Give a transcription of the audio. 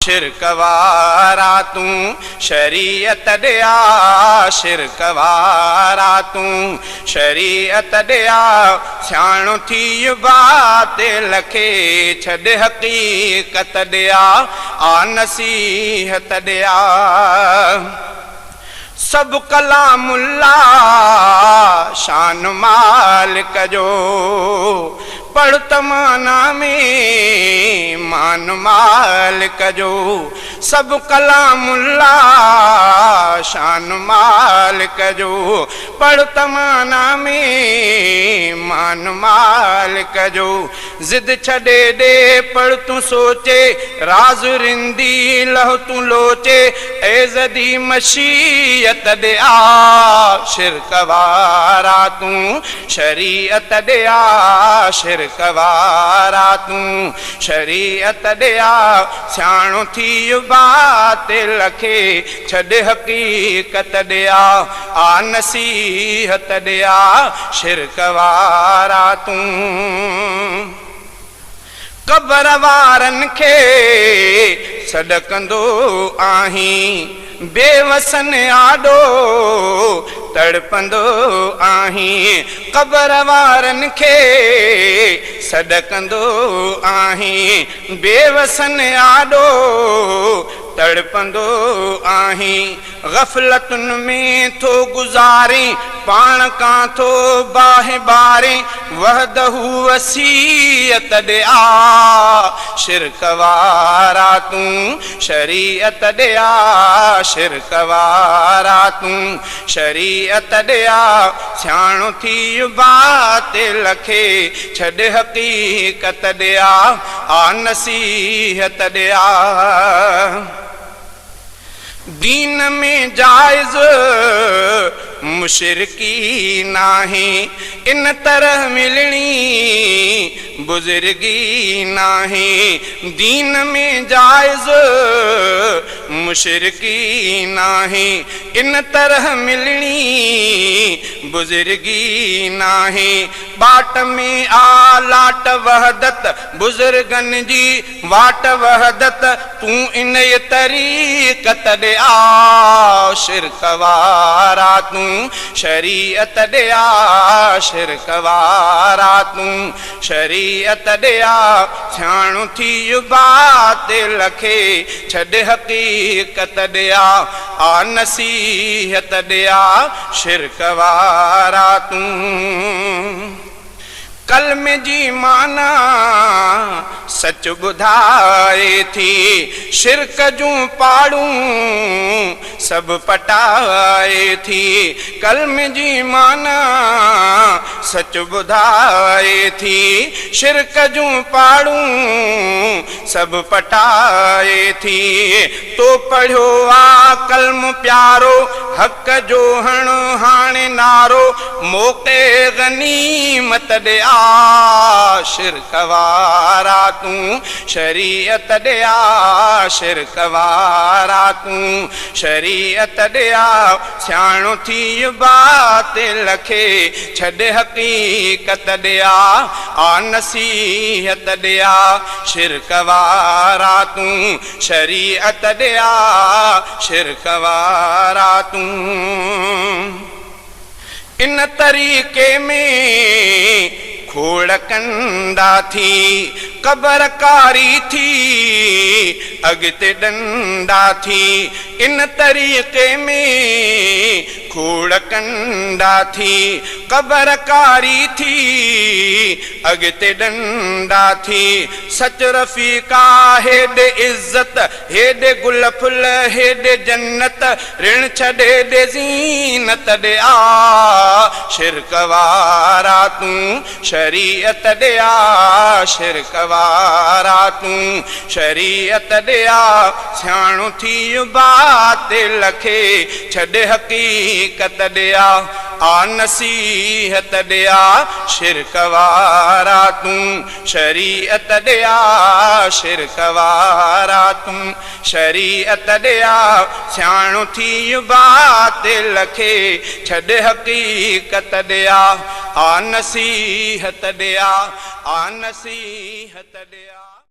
शिरक वारा तू शरीयत दिया शिरक वारा तू शरीयत दिया सियाणो थी बातिल खे छॾ हकीकत दिया आ नसीहत दिया सब कलामुल्ला शान मालिक जो पढ़ तमाना में मान मालिक जो सब कलामुल्ला शान मालिक जो पढ़ तमाना में मान मालिक जो जिद छॾे दे पढ़ तू सोचे राज रिंदी लह तू लोचे एज़दी मशीयत दिया शिरक वारा तू शरीयत दिया शिरक वारा तू शरीयत दिया सियाणो थी बातिल खे छॾ हकीकत दिया आ नसीहत दिया शिरक वारा तू कबर वारन खे सॾकंदो आहीं बेवसन आॾो तड़पंदो आहीं कबर वारन खे सॾकंदो आहीं बेवसन आॾो तड़पंदो आहीं गफ़लतुन में थो गुज़ारे पाण कां थो बाहि बारे वहदहू वसीयत दिया शिरक वारा तू शरीयत दिया शिरक वारा तू शरीयत दिया सियाणो थी बातिल खे छॾ हकीकत दिया आ नसीहत दिया दीन में जायज़ मुशरिकी नाही इन तरह मिलनी बुजुर्गी नाही दीन में जायज़ मुशरिकी नाही इन तरह मिलनी बुजुर्गी नाही बाट में आलाट वहदत बुजुर्गन जी वाट वहदत तू इन तरीक़त दे आ शिरक वारा तू शरीयत दिया शिरक वारा तू शरीयत दिया सियाणो थी बातिल खे छॾ हकीकत दिया आ नसीहत दिया शिरक वारा तू कलमे जी माना सच ॿुधाए थी शिरक जूं पाड़ूं सब पटाए थी कलमे जी माना सच ॿुधाए थी शिरक जूं पाड़ूं सब पटाए थी तो पढ़ियो आ कलम प्यारो हक जो हण हाणे नारो मौक़े गनीमत दिया शिरक वारा तू शरीयत दिया शिरक वारा तू शरीयत दिया सियाणो थी बातिल खे छॾ हकीकत दिया आ नसीहत दिया शिरक वारा तू शरीयत दिया शिरक वारा तू इन तरीक़े में खोड़ कंदा थी कबरकारी थी अगते डंडा थी इन तरीक़े में खोड़ कंदा थी कबरकारी थी अगते डंडा थी सच रफीका हेॾे इज्जत हेॾे गुल फुल हेॾे जन्नत ऋण छॾे दे ज़ीनत दे आ शिरक वारा तू शरीयत दिया शिरक वारा तू शरीयत दिया सियाणो थी बातिल खे छॾ हकीकत दिया आ नसीहत दिया शिरक वारा तू शरीयत दिया शिरक वारा तू शरीयत दिया सियाणो थी बातिल खे छॾ हकीकत दिया आ नसीहत दिया आ नसीहत दिया।